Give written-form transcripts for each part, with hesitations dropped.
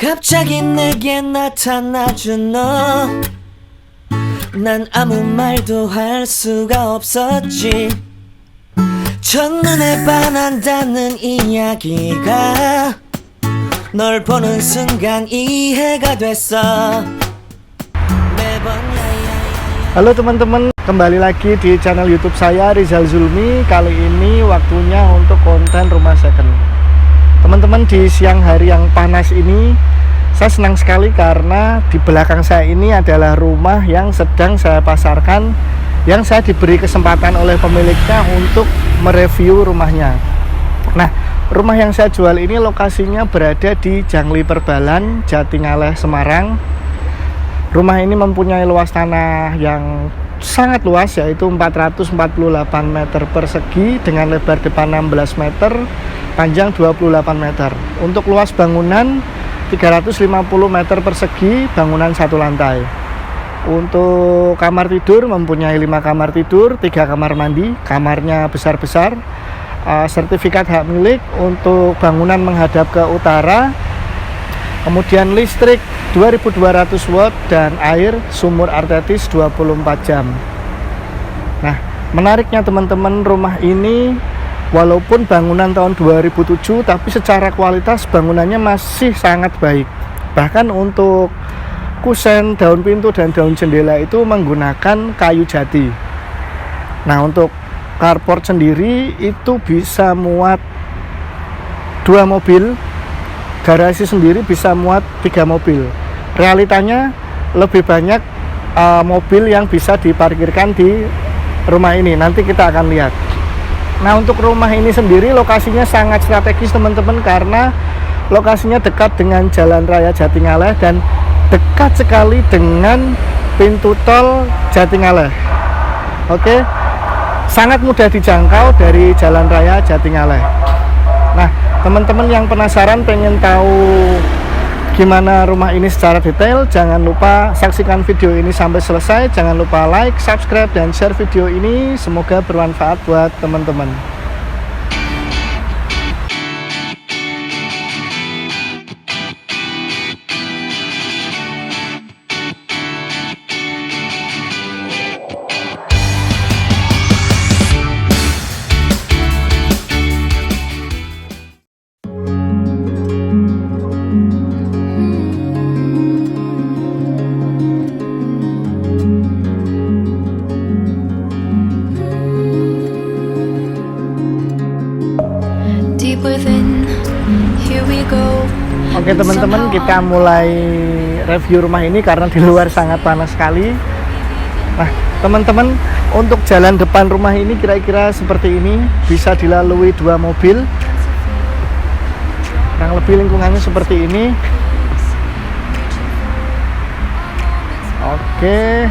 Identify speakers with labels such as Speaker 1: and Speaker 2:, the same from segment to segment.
Speaker 1: 갑자기 내게 나타나준 너, 난 아무 말도 할 수가 없었지. 첫눈에 반한다는 이야기가 널 보는 순간 이해가 됐어. 매번
Speaker 2: Halo teman-teman, kembali lagi di channel YouTube saya Rizal Zulmi. Kali ini waktunya untuk konten rumah second. Teman-teman, di siang hari yang panas ini saya senang sekali karena di belakang saya ini adalah rumah yang sedang saya pasarkan, yang saya diberi kesempatan oleh pemiliknya untuk mereview rumahnya. Nah, rumah yang saya jual ini lokasinya berada di Jangli Perbalan, Jatingaleh, Semarang. Rumah ini mempunyai luas tanah yang sangat luas, yaitu 448 meter persegi dengan lebar depan 16 meter, panjang 28 meter. Untuk luas bangunan 350 meter persegi, bangunan satu lantai. Untuk kamar tidur mempunyai 5 kamar tidur, 3 kamar mandi, kamarnya besar-besar. Sertifikat hak milik untuk bangunan menghadap ke utara. Kemudian listrik 2200 watt dan air sumur artetis 24 jam. Nah, menariknya teman-teman, rumah ini walaupun bangunan tahun 2007 tapi secara kualitas bangunannya masih sangat baik. Bahkan untuk kusen, daun pintu dan daun jendela itu menggunakan kayu jati. Nah, untuk carport sendiri itu bisa muat 2 mobil. Garasi sendiri bisa muat 3 mobil. Realitanya lebih banyak mobil yang bisa diparkirkan di rumah ini. Nanti kita akan lihat. Nah, untuk rumah ini sendiri lokasinya sangat strategis teman-teman, karena lokasinya dekat dengan Jalan Raya Jatingaleh dan dekat sekali dengan pintu tol Jatingaleh. Oke, sangat mudah dijangkau dari Jalan Raya Jatingaleh. Nah, teman-teman yang penasaran pengen tahu gimana rumah ini secara detail, jangan lupa saksikan video ini sampai selesai. Jangan lupa like, subscribe, dan share video ini. Semoga bermanfaat buat teman-teman. Oke teman-teman, kita mulai review rumah ini karena di luar sangat panas sekali. Nah teman-teman, untuk jalan depan rumah ini kira-kira seperti ini, bisa dilalui 2 mobil. Kurang lebih lingkungannya seperti ini. Oke,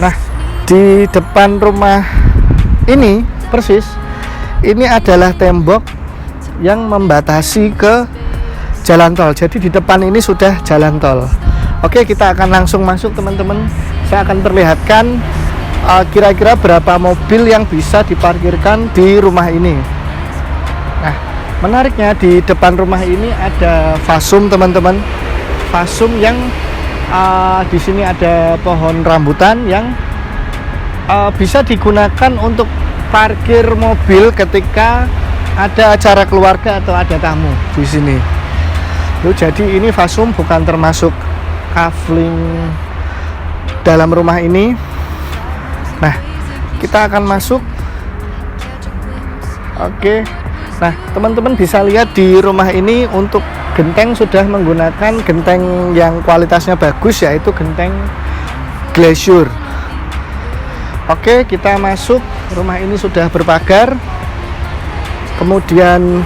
Speaker 2: nah di depan rumah ini persis, ini adalah tembok yang membatasi ke jalan tol. Jadi di depan ini sudah jalan tol. Oke, kita akan langsung masuk teman-teman. Saya akan perlihatkan kira-kira berapa mobil yang bisa diparkirkan di rumah ini. Nah, menariknya di depan rumah ini ada fasum teman-teman. Fasum yang di sini ada pohon rambutan yang bisa digunakan untuk parkir mobil ketika ada acara keluarga atau ada tamu di sini. Jadi ini fasum, bukan termasuk kafling dalam rumah ini. Nah, kita akan masuk. Oke. Nah, teman-teman bisa lihat di rumah ini untuk genteng sudah menggunakan genteng yang kualitasnya bagus, yaitu genteng glacier. Oke, kita masuk. Rumah ini sudah berpagar. Kemudian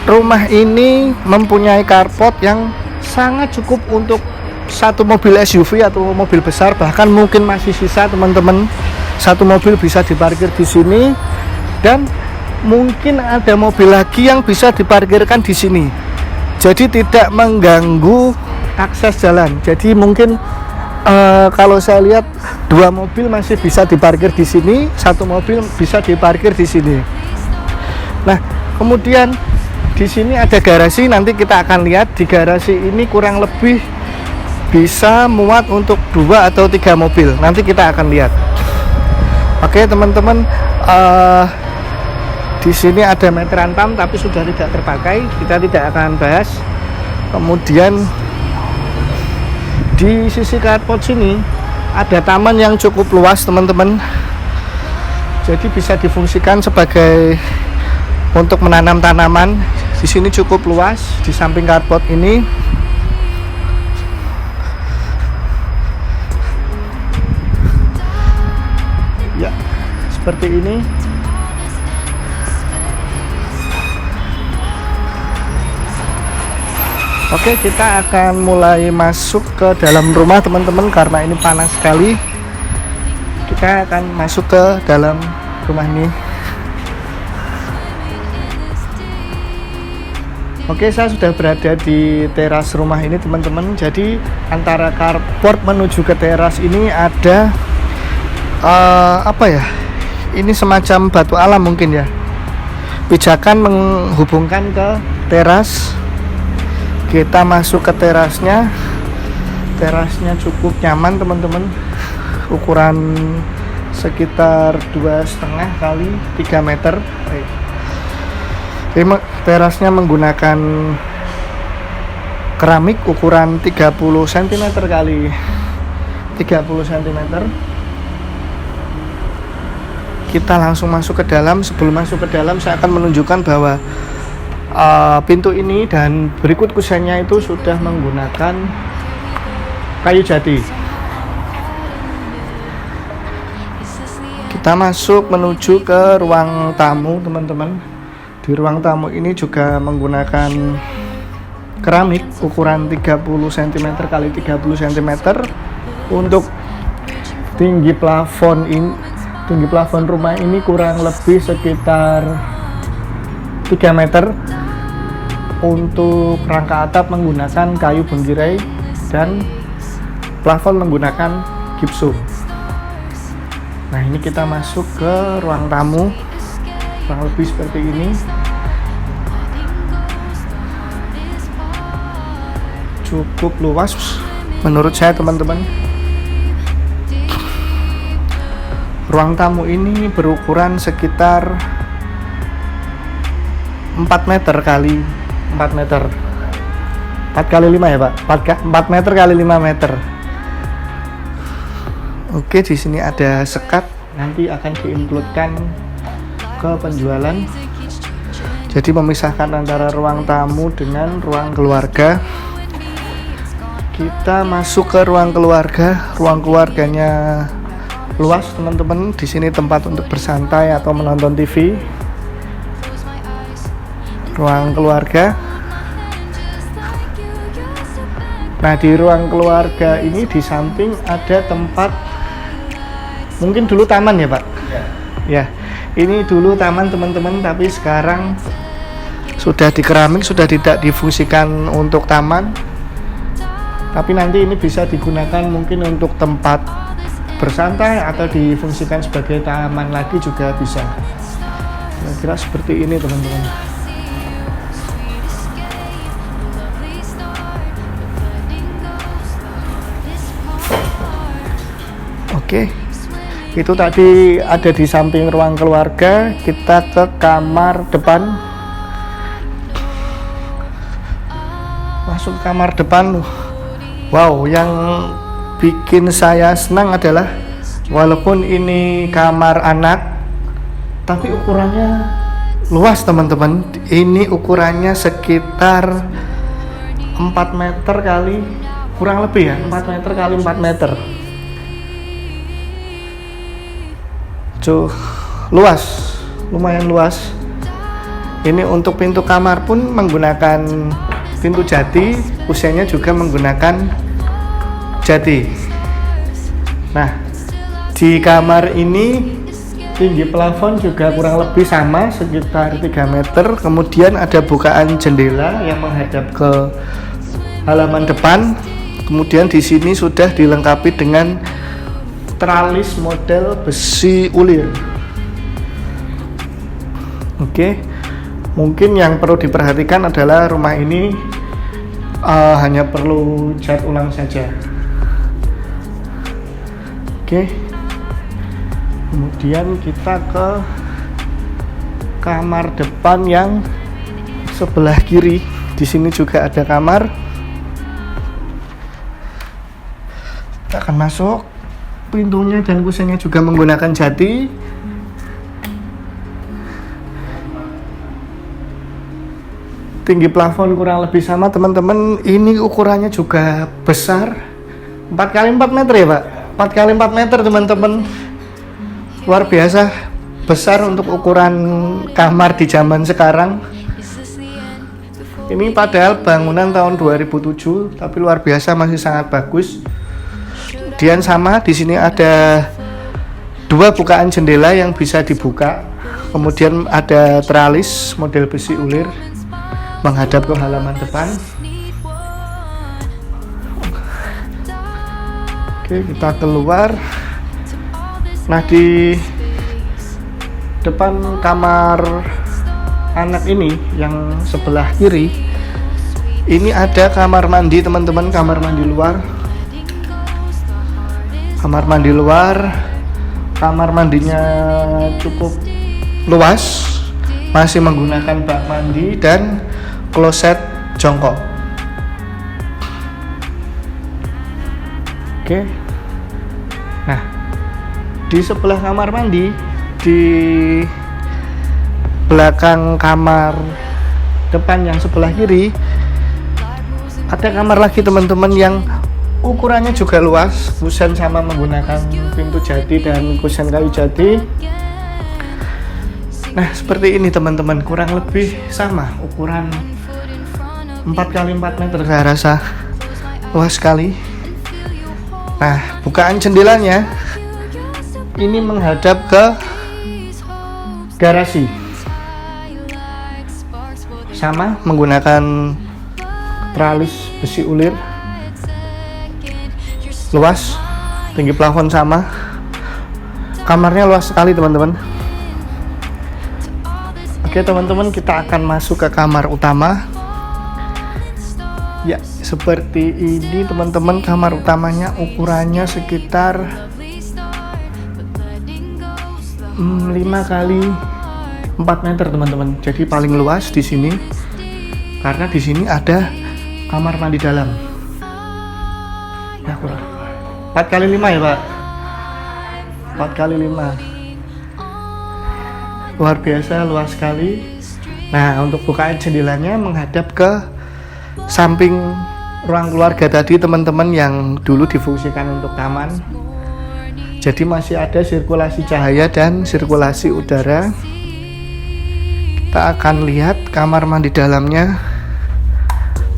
Speaker 2: rumah ini mempunyai carport yang sangat cukup untuk 1 mobil SUV atau mobil besar, bahkan mungkin masih sisa teman-teman. 1 mobil bisa diparkir di sini dan mungkin ada mobil lagi yang bisa diparkirkan di sini. Jadi tidak mengganggu akses jalan. Jadi mungkin kalau saya lihat 2 mobil masih bisa diparkir di sini, 1 mobil bisa diparkir di sini. Nah, kemudian di sini ada garasi, nanti kita akan lihat di garasi ini kurang lebih bisa muat untuk 2 atau 3 mobil. Nanti kita akan lihat. Oke teman-teman, di sini ada meter antam tapi sudah tidak terpakai, kita tidak akan bahas. Kemudian di sisi carport sini ada taman yang cukup luas teman-teman. Jadi bisa difungsikan sebagai untuk menanam tanaman. Di sini cukup luas di samping carport ini. Ya, seperti ini. Oke, kita akan mulai masuk ke dalam rumah teman-teman karena ini panas sekali. Kita akan masuk ke dalam rumah ini. Oke, saya sudah berada di teras rumah ini teman-teman. Jadi antara carport menuju ke teras ini ada apa ya, ini semacam batu alam mungkin ya, pijakan menghubungkan ke teras. Kita masuk ke terasnya. Terasnya cukup nyaman teman-teman, ukuran sekitar 2,5 kali 3 meter. Terasnya menggunakan keramik ukuran 30 cm kali 30 cm. Kita langsung masuk ke dalam. Sebelum masuk ke dalam, saya akan menunjukkan bahwa pintu ini dan berikut kusennya itu sudah menggunakan kayu jati. Kita masuk menuju ke ruang tamu teman-teman. Di ruang tamu ini juga menggunakan keramik ukuran 30 cm kali 30 cm. Untuk tinggi plafon rumah ini kurang lebih sekitar 3 meter. Untuk rangka atap menggunakan kayu bengkirai dan plafon menggunakan gipsum. Nah, ini kita masuk ke ruang tamu, kurang lebih seperti ini. Cukup luas menurut saya teman-teman. Ruang tamu ini berukuran sekitar 4 meter kali 4 meter 4 kali 5 ya Pak, 4 meter kali 5 meter. Oke, di sini ada sekat, nanti akan diinkludkan ke penjualan. Jadi memisahkan antara ruang tamu dengan ruang keluarga. Kita masuk ke ruang keluarga. Ruang keluarganya luas teman-teman. Di sini tempat untuk bersantai atau menonton TV. Ruang keluarga. Nah, di ruang keluarga ini di samping ada tempat, mungkin dulu taman ya Pak? Ya, ini dulu taman teman-teman, tapi sekarang sudah dikeramik, sudah tidak difungsikan untuk taman. Tapi nanti ini bisa digunakan mungkin untuk tempat bersantai atau difungsikan sebagai taman lagi juga bisa. Kira-kira seperti ini teman-teman. Oke, itu tadi ada di samping ruang keluarga. Kita ke kamar depan. Masuk kamar depan. Wow, yang bikin saya senang adalah walaupun ini kamar anak, tapi ukurannya luas teman-teman. Ini ukurannya sekitar 4 meter kali, kurang lebih ya, 4 meter kali 4 meter. Luas, lumayan luas. Ini untuk pintu kamar pun menggunakan pintu jati, usianya juga menggunakan jati. Nah, di kamar ini tinggi plafon juga kurang lebih sama, sekitar 3 meter. Kemudian ada bukaan jendela yang menghadap ke halaman depan. Kemudian di sini sudah dilengkapi dengan tralis model besi ulir. Oke. Mungkin yang perlu diperhatikan adalah rumah ini hanya perlu cat ulang saja. Oke. Kemudian kita ke kamar depan yang sebelah kiri. Di sini juga ada kamar. Kita akan masuk. Pintunya dan kusennya juga menggunakan jati. Tinggi plafon kurang lebih sama teman-teman. Ini ukurannya juga besar, 4x4 meter ya Pak, 4x4 meter teman-teman. Luar biasa besar untuk ukuran kamar di zaman sekarang. Ini padahal bangunan tahun 2007, tapi luar biasa masih sangat bagus. Kemudian sama di sini ada 2 bukaan jendela yang bisa dibuka. Kemudian ada teralis model besi ulir menghadap ke halaman depan. Oke, kita keluar. Nah, di depan kamar anak ini yang sebelah kiri ini ada kamar mandi teman-teman, kamar mandi luar. Kamar mandi luar, kamar mandinya cukup luas, masih menggunakan bak mandi dan kloset jongkok. Oke. Nah, di sebelah kamar mandi, di belakang kamar depan yang sebelah kiri, ada kamar lagi teman-teman yang ukurannya juga luas, kusen sama menggunakan pintu jati dan kusen kayu jati. Nah, seperti ini teman-teman, kurang lebih sama ukuran 4x4 meter, saya rasa luas sekali. Nah, bukaan jendelanya ini menghadap ke garasi, sama menggunakan teralis besi ulir, luas, tinggi plafon sama. Kamarnya luas sekali teman-teman. Oke teman-teman, kita akan masuk ke kamar utama. Ya, seperti ini teman-teman, kamar utamanya ukurannya sekitar 5x4 meter teman-teman. Jadi paling luas di sini karena di sini ada kamar mandi dalam. Ya, kurang 4x5 ya Pak, 4x5, luar biasa luas sekali. Nah, untuk bukaan jendelanya menghadap ke samping ruang keluarga tadi teman-teman, yang dulu difungsikan untuk taman. Jadi masih ada sirkulasi cahaya dan sirkulasi udara. Kita akan lihat kamar mandi dalamnya.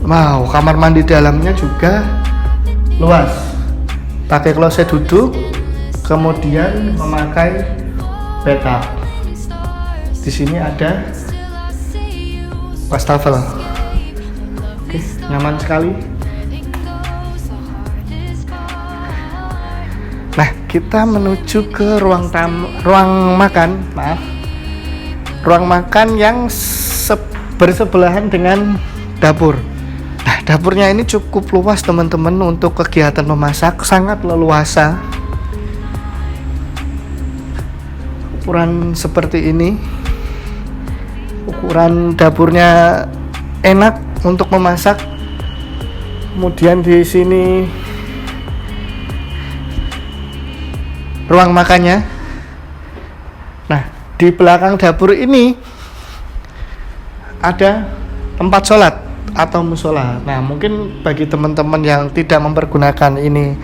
Speaker 2: Wow, kamar mandi dalamnya juga luas, pakai kloset duduk, kemudian memakai bathtub. Di sini ada wastafel. Oke, nyaman sekali. Nah, kita menuju ke ruang makan yang bersebelahan dengan dapur. Nah, dapurnya ini cukup luas teman-teman untuk kegiatan memasak, sangat leluasa. Ukuran seperti ini, ukuran dapurnya enak untuk memasak. Kemudian di sini ruang makannya. Nah, di belakang dapur ini ada tempat sholat atau musola. Nah, mungkin bagi teman-teman yang tidak mempergunakan ini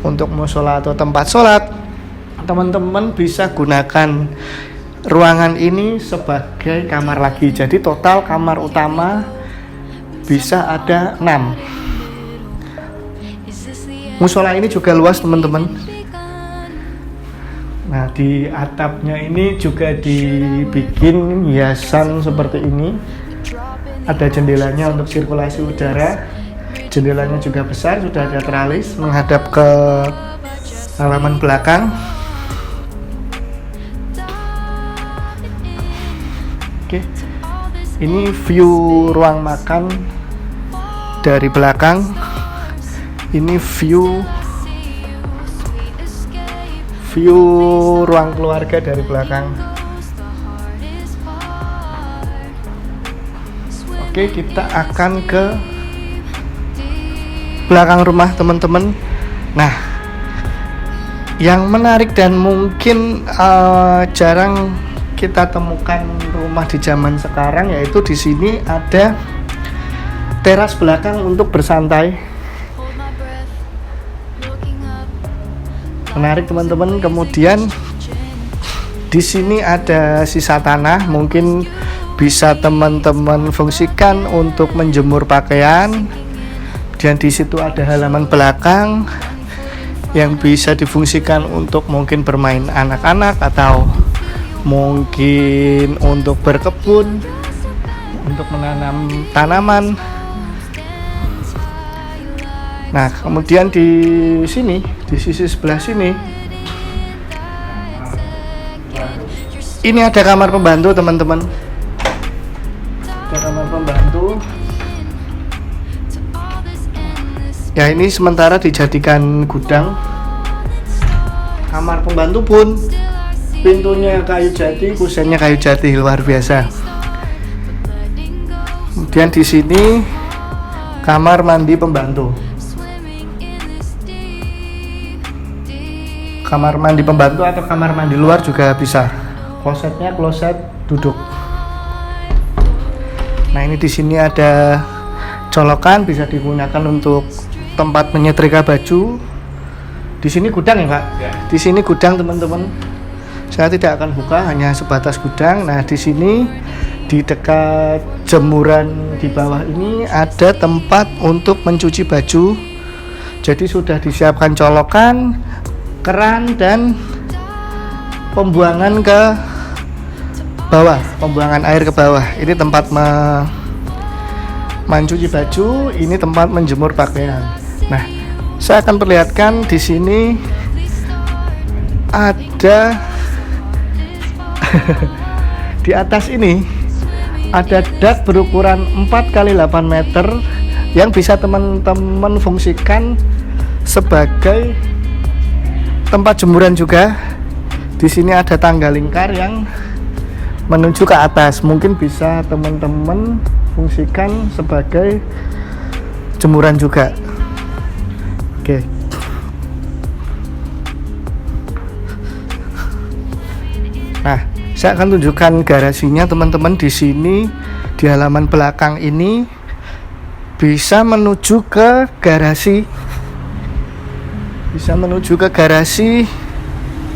Speaker 2: untuk musola atau tempat sholat, teman-teman bisa gunakan ruangan ini sebagai kamar lagi. Jadi total kamar utama bisa ada 6. Musola ini juga luas teman-teman. Nah, di atapnya ini juga dibikin hiasan seperti ini. Ada jendelanya untuk sirkulasi udara. Jendelanya juga besar, sudah ada teralis menghadap ke halaman belakang. Oke. Ini view ruang makan dari belakang. Ini view ruang keluarga dari belakang. Oke, kita akan ke belakang rumah teman-teman. Nah, yang menarik dan mungkin jarang kita temukan rumah di zaman sekarang, yaitu di sini ada teras belakang untuk bersantai. Menarik teman-teman. Kemudian di sini ada sisa tanah, mungkin bisa teman-teman fungsikan untuk menjemur pakaian. Dan di situ ada halaman belakang yang bisa difungsikan untuk mungkin bermain anak-anak atau mungkin untuk berkebun, untuk menanam tanaman. Nah, kemudian di sini, di sisi sebelah sini, ini ada kamar pembantu teman-teman. Ada kamar pembantu. Ya, ini sementara dijadikan gudang. Kamar pembantu pun pintunya kayu jati, kusennya kayu jati, luar biasa. Kemudian di sini kamar mandi pembantu. Kamar mandi pembantu atau kamar mandi luar juga bisa. Klosetnya kloset duduk. Nah, ini di sini ada colokan, bisa digunakan untuk tempat menyetrika baju. Di sini gudang ya, Pak? Ya. Di sini gudang teman-teman. Saya tidak akan buka, hanya sebatas gudang. Nah, di sini di dekat jemuran di bawah ini ada tempat untuk mencuci baju. Jadi sudah disiapkan colokan, keran, dan pembuangan ke bawah, pembuangan air ke bawah. Ini tempat mencuci baju, ini tempat menjemur pakaian. Nah, saya akan perlihatkan di sini ada di atas ini ada dak berukuran 4x8 meter yang bisa teman-teman fungsikan sebagai tempat jemuran juga. Di sini ada tangga lingkar yang menuju ke atas, mungkin bisa teman-teman fungsikan sebagai jemuran juga. Oke. Nah, saya akan tunjukkan garasinya teman-teman. Di sini di halaman belakang ini bisa menuju ke garasi. Bisa menuju ke garasi.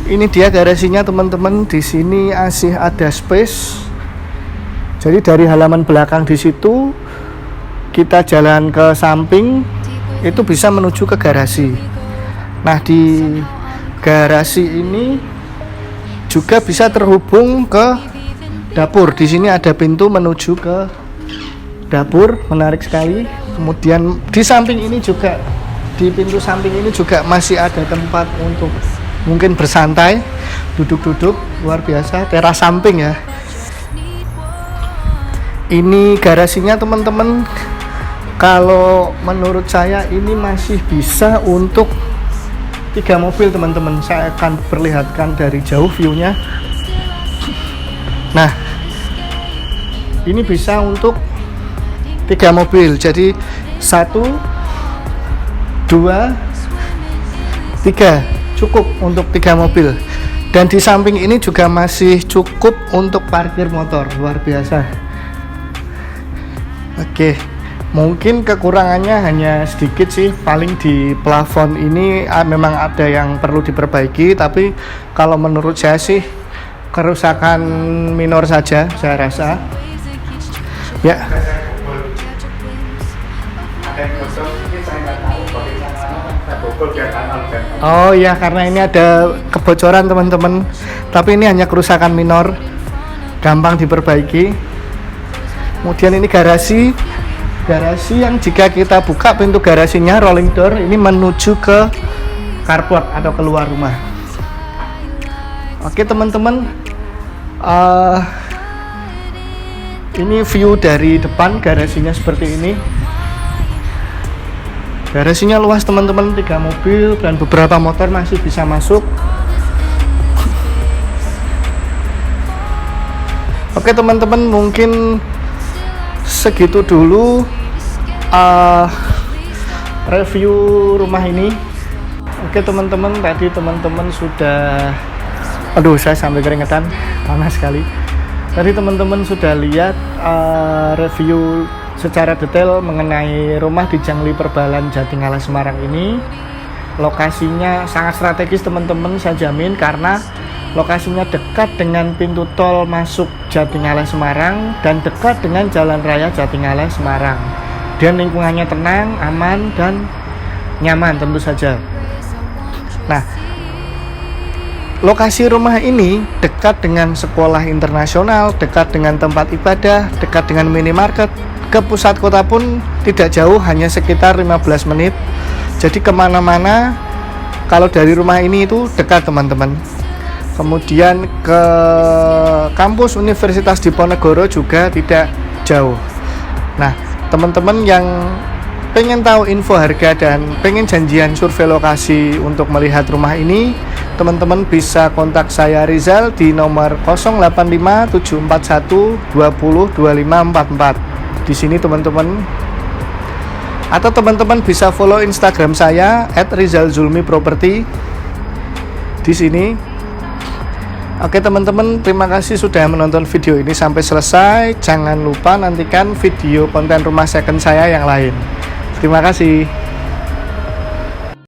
Speaker 2: Ini dia garasinya teman-teman. Di sini masih ada space. Jadi dari halaman belakang di situ kita jalan ke samping, itu bisa menuju ke garasi. Nah, di garasi ini juga bisa terhubung ke dapur. Di sini ada pintu menuju ke dapur, menarik sekali. Kemudian di samping ini juga, di pintu samping ini juga masih ada tempat untuk mungkin bersantai, duduk-duduk, luar biasa, teras samping ya. Ini garasinya teman-teman. Kalau menurut saya ini masih bisa untuk 3 mobil teman-teman. Saya akan perlihatkan dari jauh view-nya. Nah, ini bisa untuk 3 mobil. Jadi 1, 2, 3 cukup untuk 3 mobil. Dan di samping ini juga masih cukup untuk parkir motor. Luar biasa. Oke, mungkin kekurangannya hanya sedikit sih. Paling di plafon ini memang ada yang perlu diperbaiki. Tapi kalau menurut saya sih kerusakan minor saja, saya rasa. Ya. Oh ya, karena ini ada kebocoran teman-teman. Tapi ini hanya kerusakan minor, gampang diperbaiki. Kemudian ini garasi yang jika kita buka pintu garasinya, rolling door, ini menuju ke carport atau keluar rumah. Oke teman-teman, Ini view dari depan, garasinya seperti ini. Garasinya luas teman-teman, 3 mobil dan beberapa motor masih bisa masuk. Oke teman-teman, mungkin segitu dulu review rumah ini. Oke teman-teman, tadi teman-teman sudah, aduh saya sampai keringetan, panas sekali. Tadi teman-teman sudah lihat review secara detail mengenai rumah di Jangli Perbalan Jatingaleh Semarang ini. Lokasinya sangat strategis teman-teman, saya jamin, karena lokasinya dekat dengan pintu tol masuk Jatingaleh Semarang dan dekat dengan jalan raya Jatingaleh Semarang. Dan lingkungannya tenang, aman, dan nyaman tentu saja. Nah, lokasi rumah ini dekat dengan sekolah internasional, dekat dengan tempat ibadah, dekat dengan minimarket. Ke pusat kota pun tidak jauh, hanya sekitar 15 menit. Jadi kemana-mana kalau dari rumah ini itu dekat teman-teman. Kemudian ke kampus Universitas Diponegoro juga tidak jauh. Nah, teman-teman yang pengen tahu info harga dan pengen janjian survei lokasi untuk melihat rumah ini, teman-teman bisa kontak saya Rizal di nomor 085 741 20 2544 di sini teman-teman. Atau teman-teman bisa follow Instagram saya @rizalzulmiproperty di sini. Oke teman-teman, terima kasih sudah menonton video ini sampai selesai. Jangan lupa nantikan video konten rumah second saya yang lain. Terima kasih.